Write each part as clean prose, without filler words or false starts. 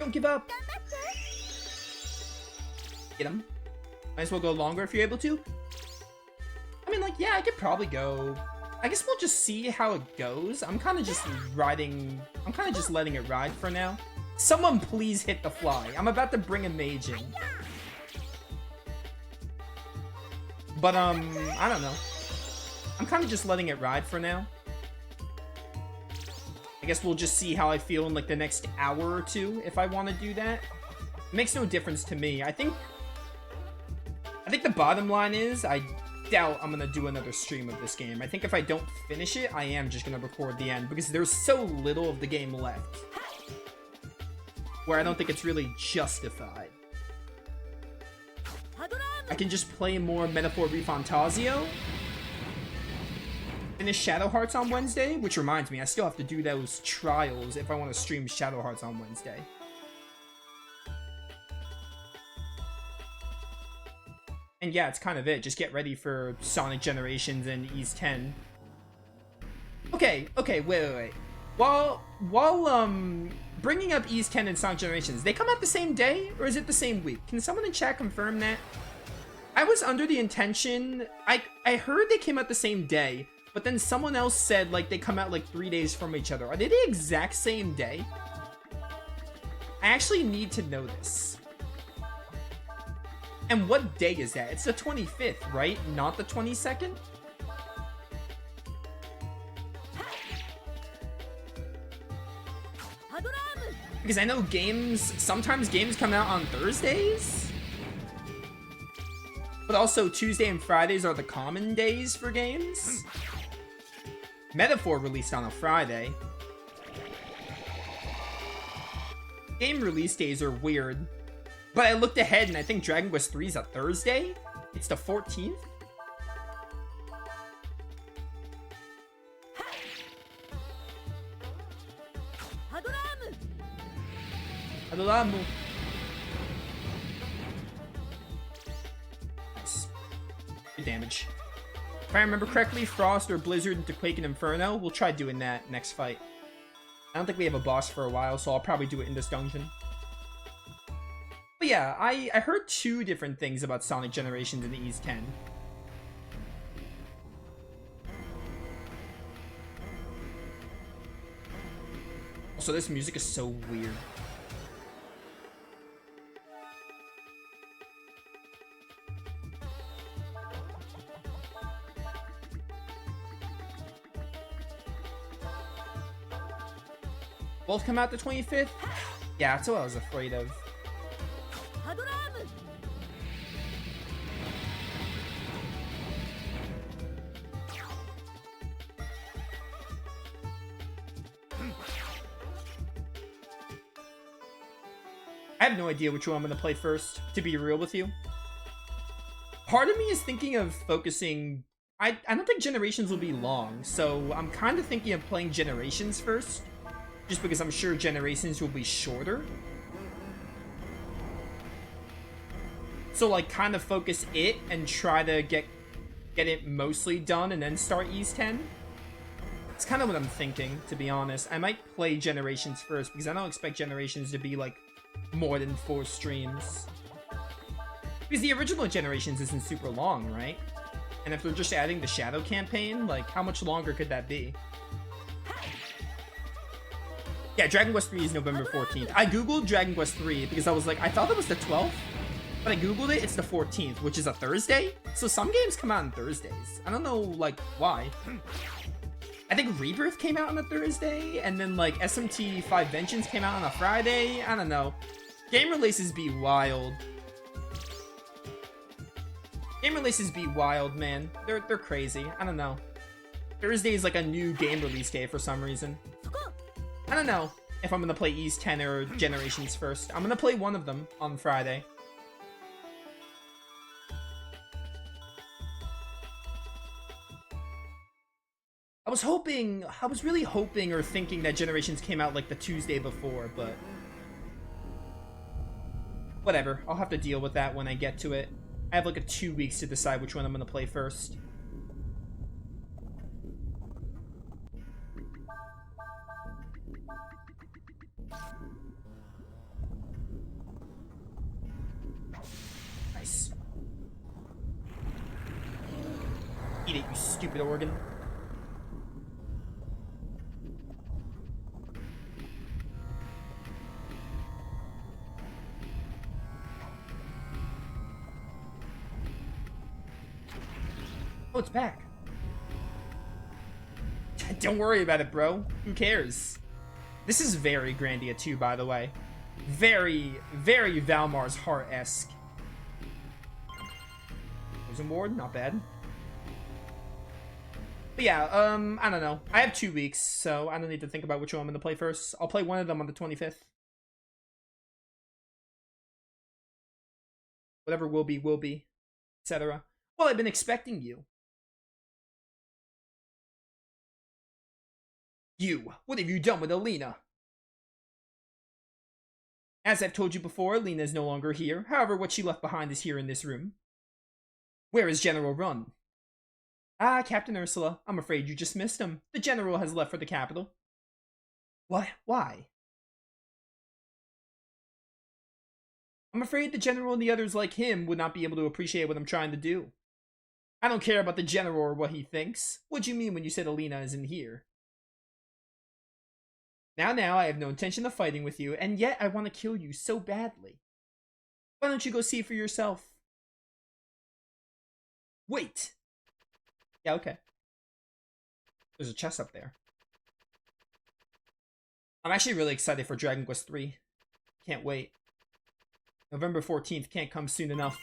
Don't give up. Get him. Might as well go longer if you're able to. I mean, like, yeah, I could probably go. I guess we'll just see how it goes. I'm kind of just riding. I'm kind of just letting it ride for now. Someone please hit the fly. I'm about to bring a mage in. But, I don't know. I'm kind of just letting it ride for now. I guess we'll just see how I feel in, like, the next hour or two if I want to do that. It makes no difference to me. I think the bottom line is I doubt I'm going to do another stream of this game. I think if I don't finish it, I am just going to record the end because there's so little of the game left where I don't think it's really justified. I can just play more Metaphor Refantasio. Finish Shadow Hearts on Wednesday, which reminds me, I still have to do those trials if I want to stream Shadow Hearts on Wednesday. And yeah, it's kind of it. Just get ready for Sonic Generations and Ys 10. Okay, wait. While bringing up Ys 10 and Sonic Generations, they come out the same day, or is it the same week? Can someone in chat confirm that? I was under the intention, I heard they came out the same day, but then someone else said, like, they come out, like, 3 days from each other. Are they the exact same day? I actually need to know this. And what day is that? It's the 25th, right? Not the 22nd? Because I know sometimes games come out on Thursdays? But also, Tuesday and Fridays are the common days for games. Metaphor released on a Friday. Game release days are weird. But I looked ahead and I think Dragon Quest 3 is a Thursday. It's the 14th. Adoramu. Nice. Good damage. If I remember correctly, Frost or Blizzard into Quake and Inferno. We'll try doing that next fight. I don't think we have a boss for a while, so I'll probably do it in this dungeon. But yeah, I heard two different things about Sonic Generations in the Ys 10. Also, this music is so weird. Both come out the 25th? Yeah, that's what I was afraid of. I have no idea which one I'm going to play first, to be real with you. Part of me is thinking of focusing... I don't think Generations will be long, so I'm kind of thinking of playing Generations first. Just because I'm sure Generations will be shorter. So, like, kind of focus it and try to get it mostly done and then start Ys 10. It's kind of what I'm thinking, to be honest. I might play Generations first because I don't expect Generations to be, like, more than 4 streams. Because the original Generations isn't super long, right? And if they're just adding the Shadow campaign, like, how much longer could that be? Yeah, Dragon Quest 3 is November 14th. I googled Dragon Quest 3 because I was like, I thought it was the 12th, but I googled it, it's the 14th, which is a Thursday. So some games come out on Thursdays. I don't know, like, why. I think Rebirth came out on a Thursday, and then, like, SMT 5 Vengeance came out on a Friday. I don't know. Game releases be wild. Game releases be wild, man. They're crazy. I don't know. Thursday is like a new game release day for some reason. I don't know if I'm gonna play Ys 10 or Generations first. I'm gonna play one of them on Friday. I was really hoping or thinking that Generations came out like the Tuesday before, but whatever. I'll have to deal with that when I get to it. I have like 2 weeks to decide which one I'm gonna play first. Eat it, you stupid organ. Oh, it's back. Don't worry about it, bro. Who cares? This is very Grandia too, by the way. Very, very Valmar's Heart-esque. Poison Ward, not bad. But yeah, I don't know. I have 2 weeks, so I don't need to think about which one I'm going to play first. I'll play one of them on the 25th. Whatever will be, etc. Well, I've been expecting you. You, what have you done with Elina? As I've told you before, Elina is no longer here. However, what she left behind is here in this room. Where is General Run? Ah, Captain Ursula, I'm afraid you just missed him. The General has left for the capital. What? Why? I'm afraid the General and the others like him would not be able to appreciate what I'm trying to do. I don't care about the General or what he thinks. What do you mean when you said Elina isn't here? Now, I have no intention of fighting with you, and yet I want to kill you so badly. Why don't you go see for yourself? Wait! Yeah, okay. There's a chest up there. I'm actually really excited for Dragon Quest III. Can't wait. November 14th can't come soon enough.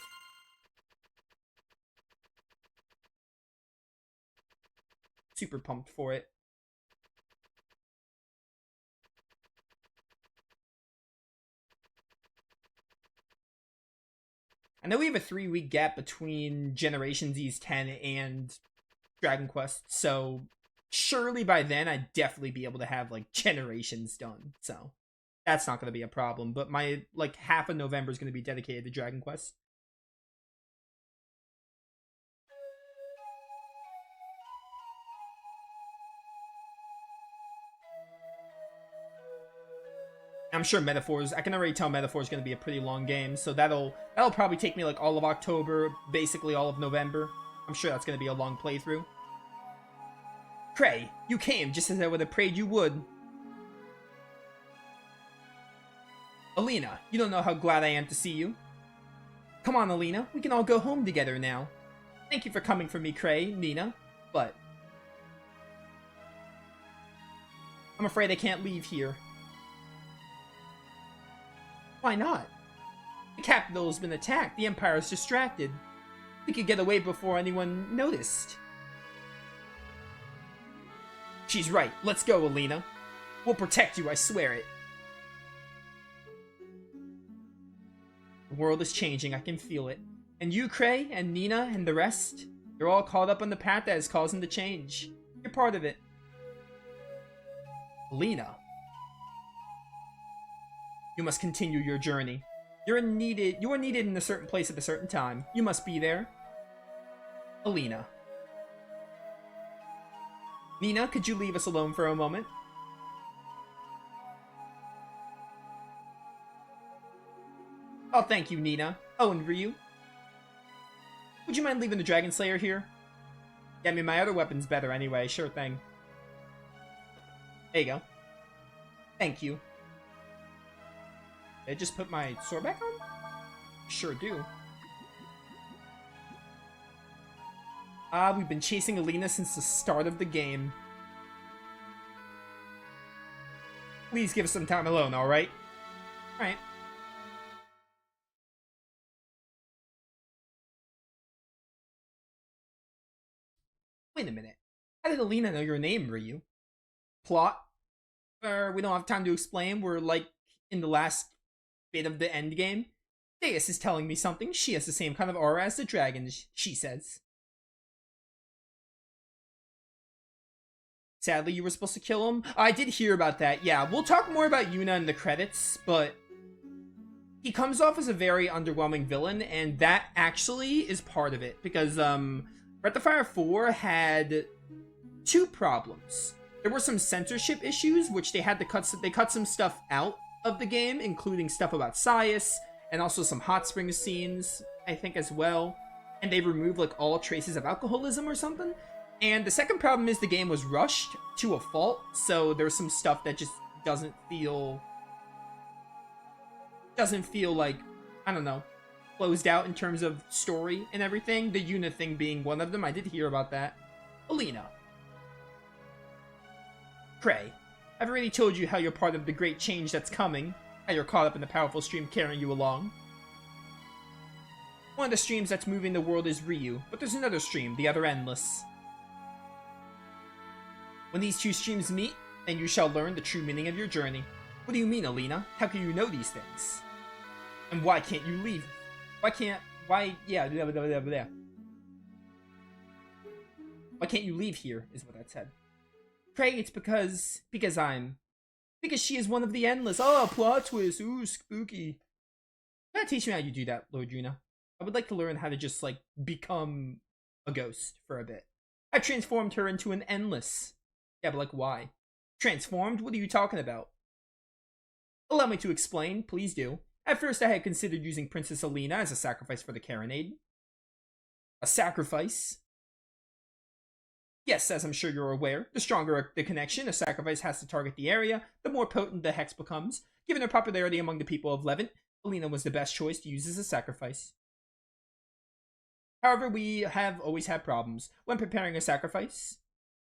Super pumped for it. I know we have a 3-week gap between Generations Ys 10 and Dragon Quest, so surely by then I'd definitely be able to have, like, Generations done, so that's not going to be a problem, but my, like, half of November is going to be dedicated to Dragon Quest. I'm sure Metaphors, I can already tell Metaphors is going to be a pretty long game, so that'll probably take me like all of October, basically all of November. I'm sure that's going to be a long playthrough. Cray, you came just as I would have prayed you would. Elina, you don't know how glad I am to see you. Come on, Elina, we can all go home together now. Thank you for coming for me, Cray, Nina, but I'm afraid I can't leave here. Why not? The capital has been attacked. The Empire is distracted. We could get away before anyone noticed. She's right. Let's go, Elina. We'll protect you, I swear it. The world is changing. I can feel it. And you, Cray, and Nina, and the rest, you're all caught up on the path that is causing the change. You're part of it. Elina. You must continue your journey. You are needed in a certain place at a certain time. You must be there. Elina. Nina, could you leave us alone for a moment? Oh, thank you, Nina. Oh, and Ryu? Would you mind leaving the Dragon Slayer here? Yeah, I mean, my other weapon's better anyway. Sure thing. There you go. Thank you. Did I just put my sword back on? Sure do. Ah, we've been chasing Elina since the start of the game. Please give us some time alone, alright? Alright. Wait a minute. How did Elina know your name, Ryu? Plot? We don't have time to explain. We're, like, in the last bit of the end game. Deus is telling me something. She has the same kind of aura as the dragon, she says. Sadly, you were supposed to kill him. I did hear about that. Yeah, we'll talk more about Yuna in the credits, but he comes off as a very underwhelming villain, and that actually is part of it, because Breath of Fire 4 had 2 problems. There were some censorship issues, which they had to cut some stuff out of the game, including stuff about Sias, and also some hot springs scenes, I think, as well. And they removed, like, all traces of alcoholism or something. And the second problem is the game was rushed to a fault, so there's some stuff that just doesn't feel like, I don't know, closed out in terms of story and everything. The Yuna thing being one of them. I did hear about that. Elina. Cray, I've already told you how you're part of the great change that's coming, how you're caught up in the powerful stream carrying you along. One of the streams that's moving the world is Ryu, but there's another stream, the other Endless. When these two streams meet, then you shall learn the true meaning of your journey. What do you mean, Elina? How can you know these things? And why can't you leave? Why can't you leave here, is what I said. Pray it's because she is one of the Endless. Oh, plot twist. Ooh, spooky. Can you teach me how you do that, Lord Yuna? I would like to learn how to just, like, become a ghost for a bit. I transformed her into an Endless. Yeah, but, like, why? Transformed? What are you talking about? Allow me to explain, please do. At first, I had considered using Princess Elina as a sacrifice for the Carronade. A sacrifice? Yes, as I'm sure you're aware, the stronger the connection a sacrifice has to target the area, the more potent the hex becomes. Given her popularity among the people of Levant, Elina was the best choice to use as a sacrifice. However, we have always had problems. When preparing a sacrifice,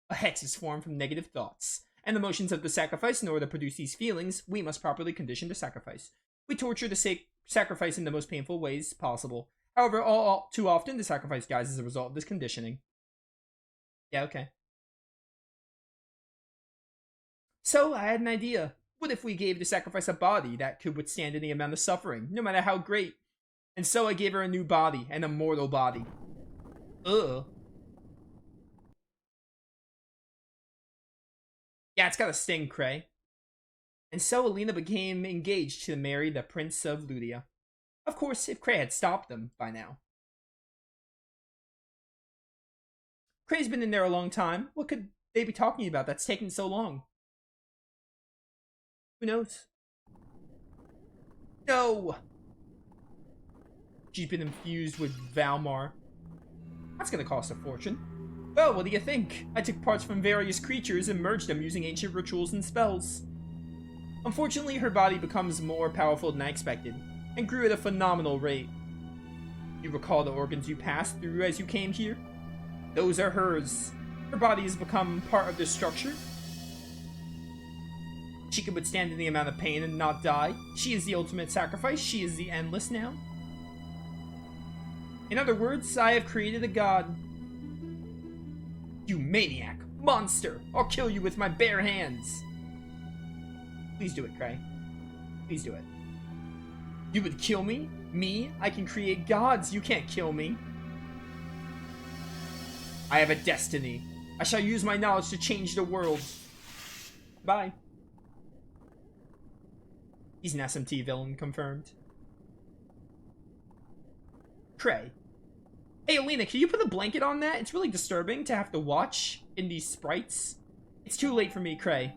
a hex is formed from negative thoughts and emotions of the sacrifice. In order to produce these feelings, we must properly condition the sacrifice. We torture the sacrifice in the most painful ways possible. However, all too often, the sacrifice dies as a result of this conditioning. Yeah, okay. So, I had an idea. What if we gave the sacrifice a body that could withstand any amount of suffering, no matter how great? And so I gave her a new body, an immortal body. Ugh. Yeah, it's got a sting, Cray. And so Elina became engaged to marry the Prince of Ludia. Of course, if Cray had stopped them by now. Cray's been in there a long time. What could they be talking about that's taking so long? Who knows? No! She's been infused with Valmar. That's gonna cost a fortune. Well, what do you think? I took parts from various creatures and merged them using ancient rituals and spells. Unfortunately, her body becomes more powerful than I expected, and grew at a phenomenal rate. You recall the organs you passed through as you came here? Those are hers. Her body has become part of this structure. She can withstand any amount of pain and not die. She is the ultimate sacrifice. She is the Endless now. In other words, I have created a god. You maniac! Monster! I'll kill you with my bare hands! Please do it, Cray. Please do it. You would kill me? Me? I can create gods. You can't kill me. I have a destiny. I shall use my knowledge to change the world. Bye. He's an SMT villain, confirmed. Cray. Hey, Elina, can you put a blanket on that? It's really disturbing to have to watch in these sprites. It's too late for me, Cray.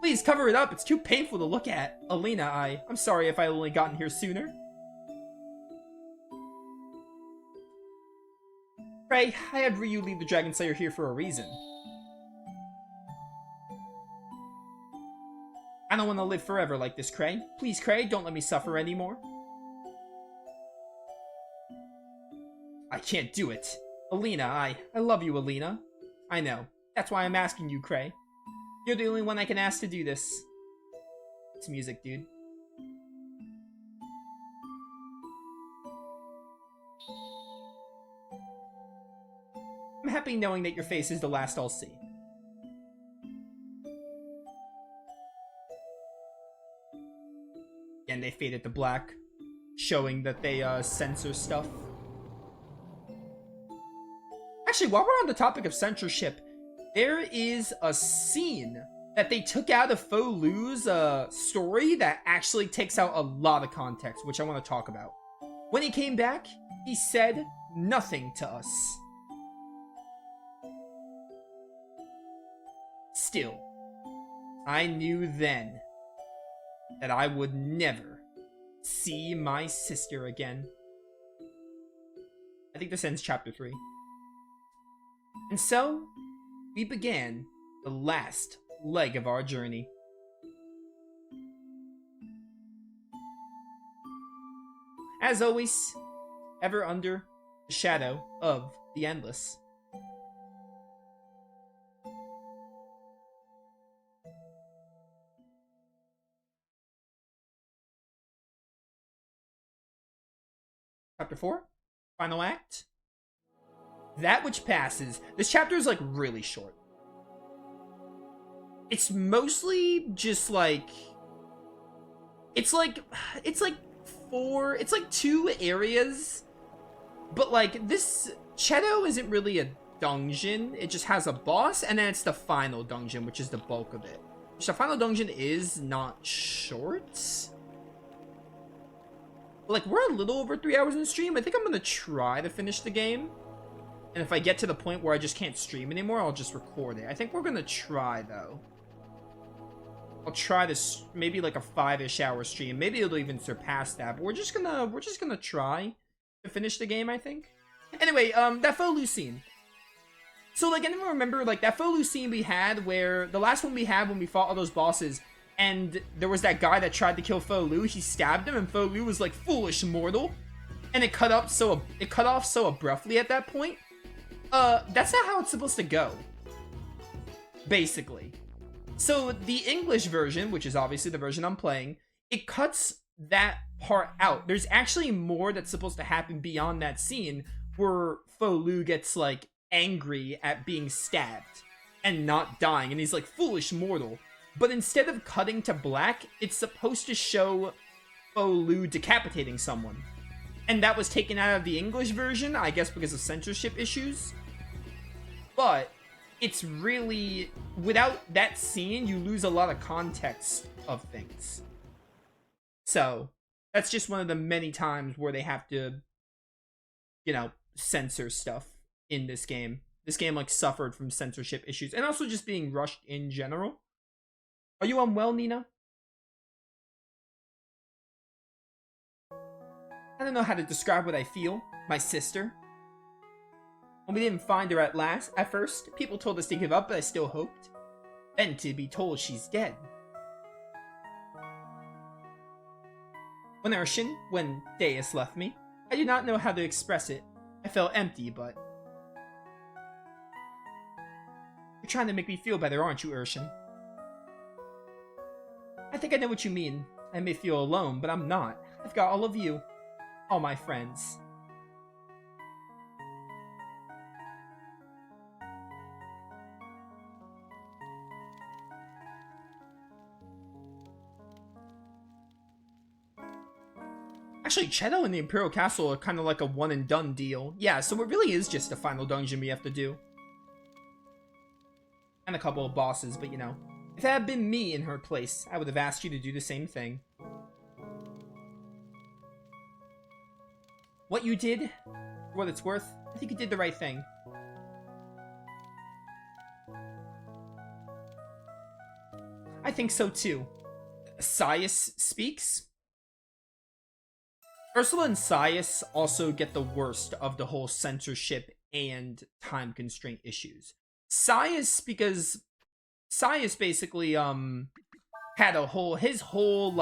Please cover it up. It's too painful to look at. Elina, I'm sorry if I only gotten here sooner. Cray, I had Ryu leave the Dragon Slayer here for a reason. I don't want to live forever like this, Cray. Please, Cray, don't let me suffer anymore. I can't do it. Elina, I love you, Elina. I know. That's why I'm asking you, Cray. You're the only one I can ask to do this. It's music, dude. I'm happy knowing that your face is the last I'll see. And they faded to black, showing that they censor stuff. Actually, while we're on the topic of censorship, there is a scene that they took out of Fo Lu's story that actually takes out a lot of context, which I want to talk about. When he came back, he said nothing to us. Still, I knew then that I would never see my sister again. I think this ends chapter 3. And so, we began the last leg of our journey. As always, ever under the shadow of the endless. Chapter 4, Final Act. That which passes. This chapter is like really short. It's mostly just like it's like 2 areas, but like this Cheto isn't really a dungeon. It just has a boss, and then it's the final dungeon, which is the bulk of it. Which the final dungeon is not short. Like, we're a little over 3 hours in stream. I think I'm gonna try to finish the game. And if I get to the point where I just can't stream anymore, I'll just record it. I think we're gonna try, though. I'll try this, maybe like a 5-ish hour stream. Maybe it'll even surpass that. But we're just gonna try to finish the game, I think. Anyway, that Folu scene. So, like, anyone remember, like, that Folu scene we had where, the last one we had when we fought all those bosses, and there was that guy that tried to kill Folu. He stabbed him, and Folu was like, foolish mortal. And it cut off so abruptly at that point. That's not how it's supposed to go. Basically. So, the English version, which is obviously the version I'm playing, it cuts that part out. There's actually more that's supposed to happen beyond that scene, where Folu gets, like, angry at being stabbed and not dying, and he's like, foolish mortal. But instead of cutting to black, it's supposed to show Folu decapitating someone. And that was taken out of the English version, I guess because of censorship issues. But it's really, without that scene, you lose a lot of context of things. So, that's just one of the many times where they have to, you know, censor stuff in this game. This game, like, suffered from censorship issues, and also just being rushed in general. Are you unwell, Nina? I don't know how to describe what I feel. My sister. When we didn't find her at first, people told us to give up, but I still hoped. Then to be told she's dead. When Deus left me, I did not know how to express it. I felt empty, but... You're trying to make me feel better, aren't you, Urshan? I think I know what you mean. I may feel alone, but I'm not. I've got all of you. All my friends. Actually, Cheto and the Imperial Castle are kind of like a one and done deal. Yeah, so it really is just a final dungeon we have to do. And a couple of bosses, but you know. If it had been me in her place, I would have asked you to do the same thing. What you did, for what it's worth, I think you did the right thing. I think so too. Sias speaks. Ursula and Sias also get the worst of the whole censorship and time constraint issues. Sias, because Sias basically had a whole his whole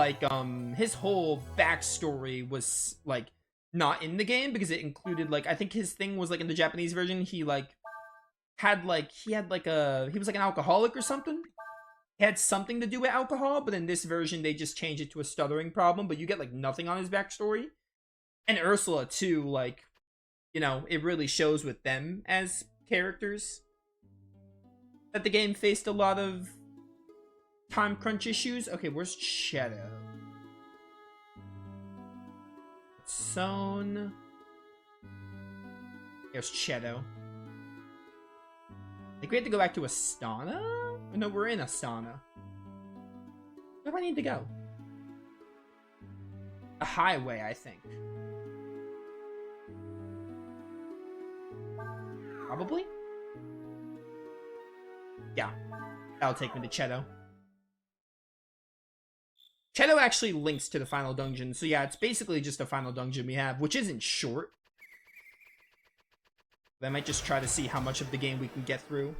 backstory was like not in the game because it included like I think his thing was like in the Japanese version he was like an alcoholic or something. He had something to do with alcohol, but in this version they just changed it to a stuttering problem, but you get like nothing on his backstory. And Ursula too, like, you know, it really shows with them as characters that the game faced a lot of time crunch issues. Okay, where's Cheto? Zone. There's Cheto. I think we have to go back to Astana? No, we're in Astana. Where do I need to go? A highway, I think. Probably? Yeah. That'll take me to Cheto. Cheto actually links to the final dungeon, so yeah, it's basically just a final dungeon we have, which isn't short. But I might just try to see how much of the game we can get through.